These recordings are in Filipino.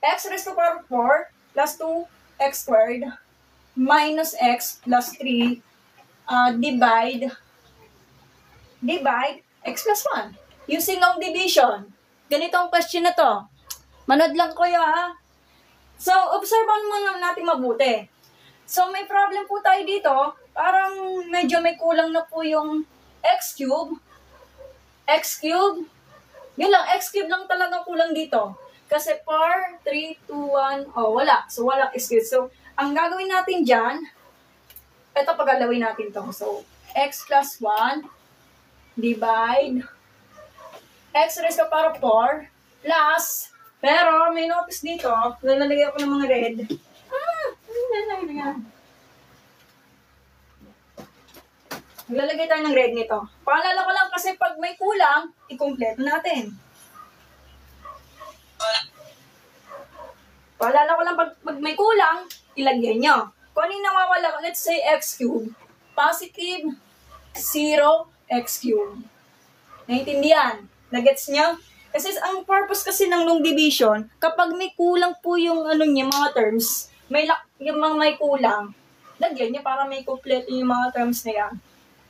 x raised to power 4 plus 2x squared minus x plus 3 divide x plus 1. Using long division. Ganitong question na to. Manood lang kayo ha. So, observe naman natin mabuti. So, may problem po tayo dito. Parang medyo may kulang na po yung x cube. Yun lang, x cube lang talaga kulang dito. Kasi 4, 3, 2, 1, wala. So, wala x cube. So, ang gagawin natin dyan, ito pagalawin natin to. So, x plus 1 divide x raised to power 4 plus, pero may notice dito, lalagay ako ng mga red. Lalagay tayo ng red nito. Paalala ko lang kasi pag may kulang, i-kompleto natin. Paalala ko lang pag may kulang, ilagay nyo. Kung ano yung nawawala, let's say x cube. Positive 0 x cube. Naintindihan? Nagets nyo? Kasi ang purpose kasi ng long division, kapag may kulang po yung mga terms, yung mga may kulang, lagyan nyo para may complete yung mga terms na yan.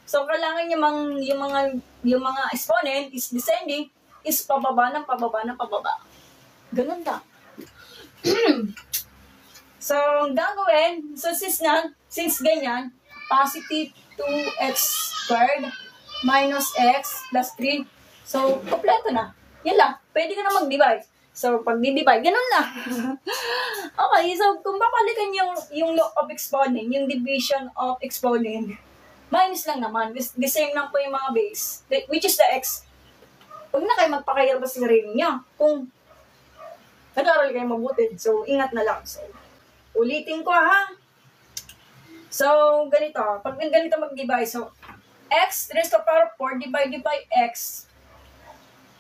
So, kailangan yung mga exponent is descending, is pababa ng pababa. Ganun lang. So, gagawin, so since ganyan, positive 2x squared minus x plus 3. So, kompleto na. Yan lang. Pwede ka na mag-divide. So, pag di-divide, ganun na. Okay, so kung babalikan yung law of exponent, yung division of exponent, minus lang naman. The same lang po yung mga base, which is the x. Huwag na kayo magpakayal sa sarili niya. Kung nag-aaral kayo mabuti. So, ingat na lang. So, ulitin ko ha. So, ganito. Pag ganito mag-divide, so, x raised to power 4 divided by x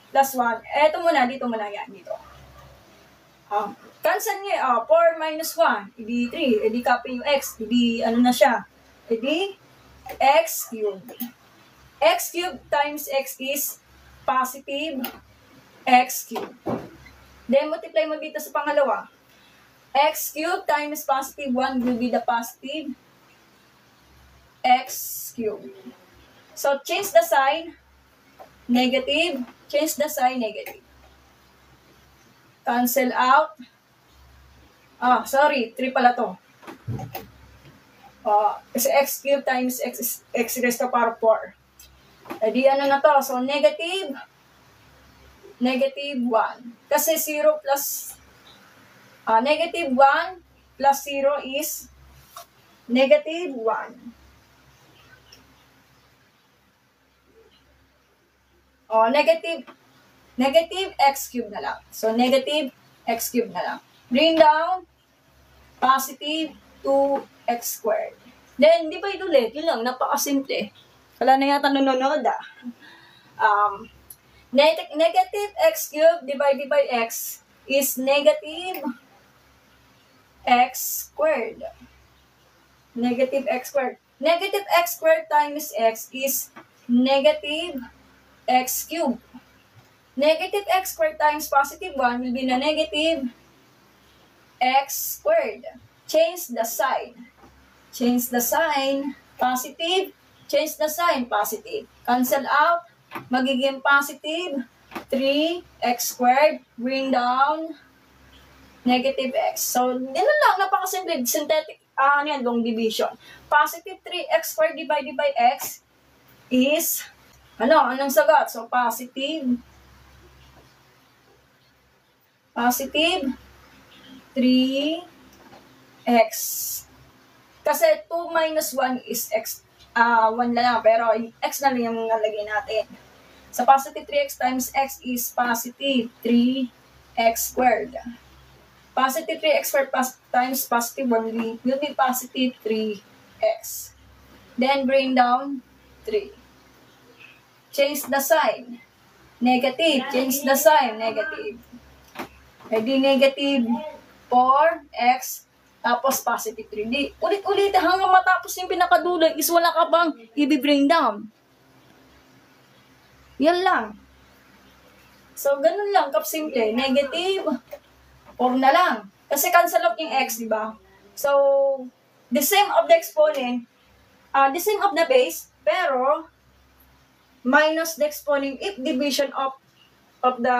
plus 1. Eto muna, dito muna yan, dito. Cancel nyo, 4 minus 1, edi 3, edi copy yung x, edi ano na siya, edi x cubed. X cubed times x is positive x cubed. Then, multiply mo dito sa pangalawa. X cubed times positive 1 will be the positive x cubed. So, change the sign, negative, change the sign, negative. Cancel out. Sorry, 3 pala to. Kasi x cubed times x is x raised to power 4. Edi ano na to? So, negative 1. Kasi 0 plus, negative 1 plus 0 is negative 1. Negative x cubed na lang. So, negative x cubed na lang. Bring down, positive 2x squared. Then, divide ulit. Yun lang, napakasimple. Wala na yata nanonood Negative x cubed divided by x is negative x squared. Negative x squared. Negative x squared times x is negative x cubed. Negative x squared times positive 1 will be na negative x squared. Change the sign. Change the sign. Positive. Change the sign. Positive. Cancel out. Magiging positive 3x squared. Bring down negative x. So, yun lang. Napakasimple. Synthetic, long division. Positive 3x squared divided by x is anong sagot? So, positive 3x. Kasi 2 minus 1 is x, 1 na lang, pero x na lang yung nalagay natin. So, positive 3x times x is positive 3x squared. Positive 3x squared times positive 1 will be positive 3x. Then, bring down 3. Change the sign. Negative. Change the sign. Negative. Edi negative 4x tapos positive 3. Di, ulit-ulit hanggang matapos yung pinakadulo is wala ka bang i-bring down. Yan lang. So, ganun lang. Kapsimple. Negative 4 na lang. Kasi cancel out yung x, di ba? So, the same of the exponent, the same of the base, pero minus the exponent if division of the,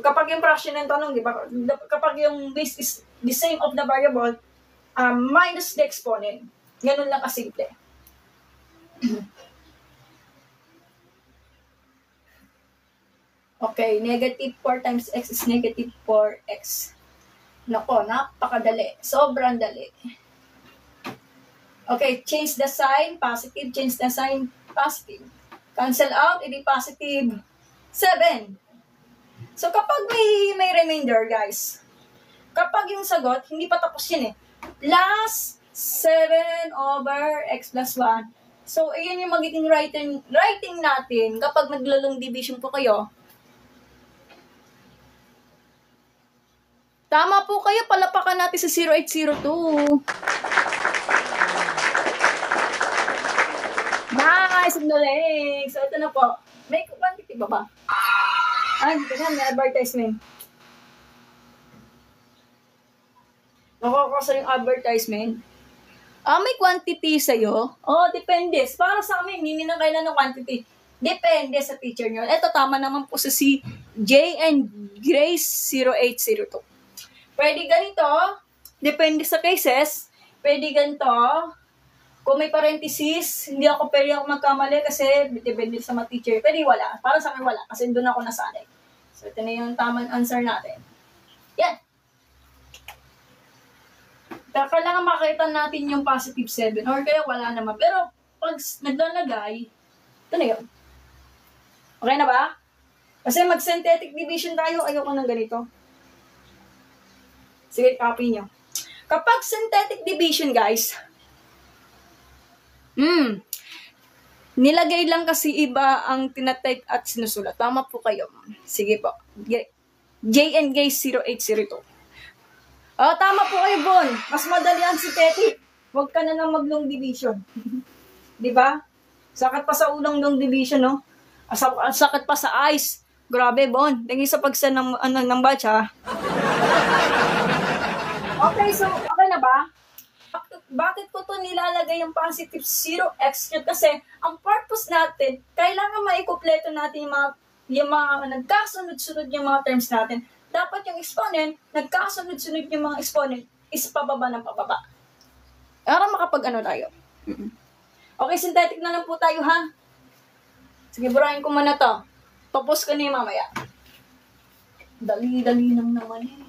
kapag yung fraction ng tanong, di ba? Kapag yung base is the same of the variable, minus the exponent. Ganun lang kasimple. Okay, negative 4 times x is negative 4x. Nako, napakadali. Sobrang dali. Okay, change the sign, positive. Change the sign, positive. Cancel out, edi positive 7. So, kapag may remainder, guys, kapag yung sagot, hindi pa tapos yun eh. Plus 7 over x plus 1. So, ayan yung magiging writing natin kapag naglalong division po kayo. Tama po kayo, palapakan natin sa 0802. Nice, ang galing. So, ito na po. May quantity ba ba? Ganyan, may advertisement. Nakakasa yung advertisement. May quantity sa'yo? Depende. Para sa amin, hindi na kailan ng quantity. Depende sa teacher nyo. Ito, tama naman po sa si J and Grace 0802. Pwede ganito, depende sa cases. Pwede ganito, kung may parenthesis, hindi ako pwede ako magkamali kasi depende sa mga teacher. Pwede wala. Para sa akin wala, kasi doon ako nasanay. So, ito na yung tamang answer natin. Yan. Kailangan makita natin yung positive 7 or kaya wala naman. Pero, pag naglalagay, ito na yun. Okay na ba? Kasi mag-synthetic division tayo, ayoko ng ganito. Sige, copy nyo. Kapag synthetic division, guys, nilagay lang kasi iba ang tinatype at sinusulat. Tama po kayo. Sige po. J and Grace 0802. Tama po kayo, Bon. Mas madali ang synthetic. Huwag ka na nang mag-long division. Diba? Sakit pa sa unang long division, no? Sakit pa sa eyes. Grabe, Bon. Tingin sa pagsan ng batch, ha? Okay, so, okay na ba? Bakit ko to nilalagay yung positive 0x cubed? Kasi, ang purpose natin, kailangan maikumpleto natin yung mga nagkasunod-sunod yung mga terms natin. Dapat yung exponent, nagkasunod-sunod yung mga exponent, is pababa ng pababa. Para makapag-ano tayo. Okay, synthetic na lang po tayo, ha? Sige, burahin ko muna to. Tapos ko na yung mamaya. Dali-dali lang naman eh.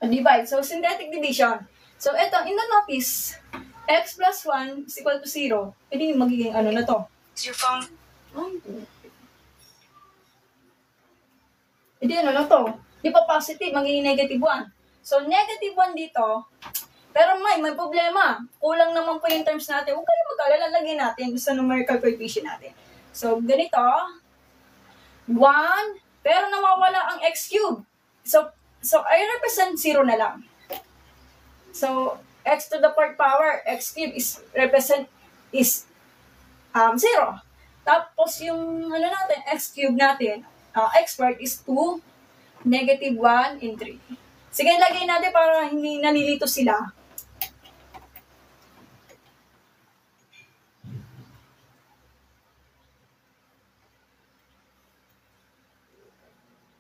Divide. So, synthetic division. So, ito, notice, x plus 1 is equal to 0. Hindi magiging ano na to. Is your phone? Hindi ano na to. Di pa positive, magiging negative 1. So, negative 1 dito, pero may problema. Kulang naman po yung terms natin. Huwag kayo mag-alala, lalagyan natin sa numerical coefficient natin. So, ganito, 1, pero nawawala ang x cube. So, I represent 0 na lang. So, x to the 4th power, x cube is 0. Tapos, yung natin, x cube natin, x squared is 2, negative 1 in 3. Sige, lagay natin para hindi nalilito sila.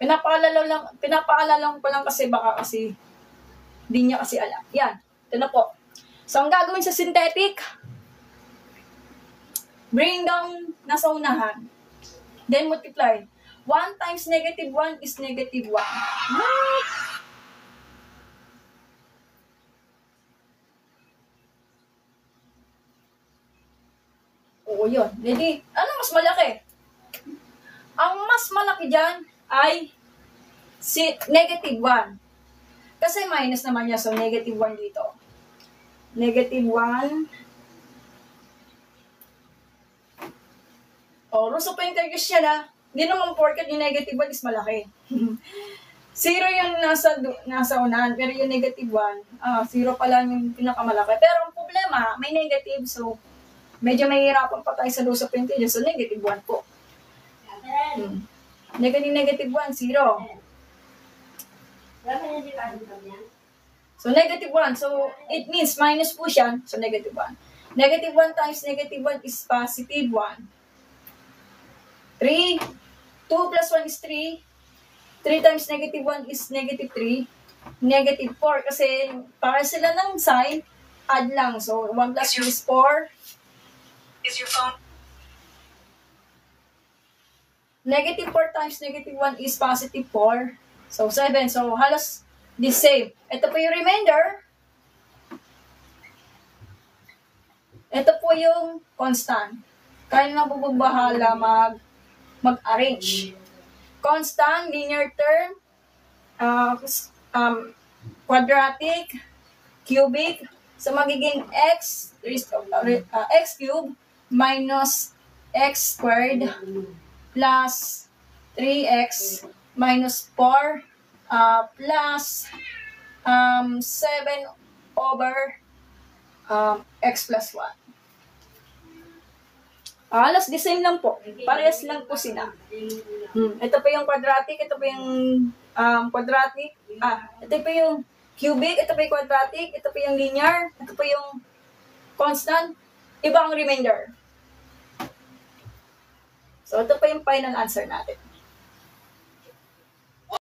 Pinapaalala ko lang kasi baka kasi hindi niya kasi alam. Yan. Ito na po. So, ang gagawin sa synthetic, bring down nasa unahan. Then multiply. 1 times negative 1 is negative 1. Oo, yun. Jadi, ano mas malaki? Ang mas malaki dyan ay negative 1. Kasi minus naman niya, so negative 1 dito. Negative 1. Rules of integration siya na. Hindi naman porket yung negative 1 is malaki. 0 yung nasa unahan, pero yung negative 1, 0 pa lang yung pinakamalaki. Pero ang problema, may negative, so medyo mahihirapan pa tayo sa loss of integer. So, negative 1 po. Negative 1, 0. So, negative 1. So, it means minus po siya. So, negative 1. Negative 1 times negative 1 is positive 1. 3. 2 plus 1 is 3. 3 times negative 1 is negative 3. Negative 4. Kasi, para sila ng sign, add lang. So, 1 plus 2 is 4. Is your phone? Negative 4 times negative 1 is positive 4. So, 7. So, halos the same. Ito po yung remainder. Ito po yung constant. Kaya na po bahala mag-arrange. Constant, linear term, quadratic, cubic. So, magiging x cubed minus x squared plus 3x minus 4 plus 7 over x plus 1. Halos the same lang po. Parehas lang po sila. Ito po yung quadratic, ito po yung quadratic. Ito po yung cubic, ito po yung quadratic, ito po yung linear, ito po yung constant. Iba ang remainder. So, ito po yung final answer natin.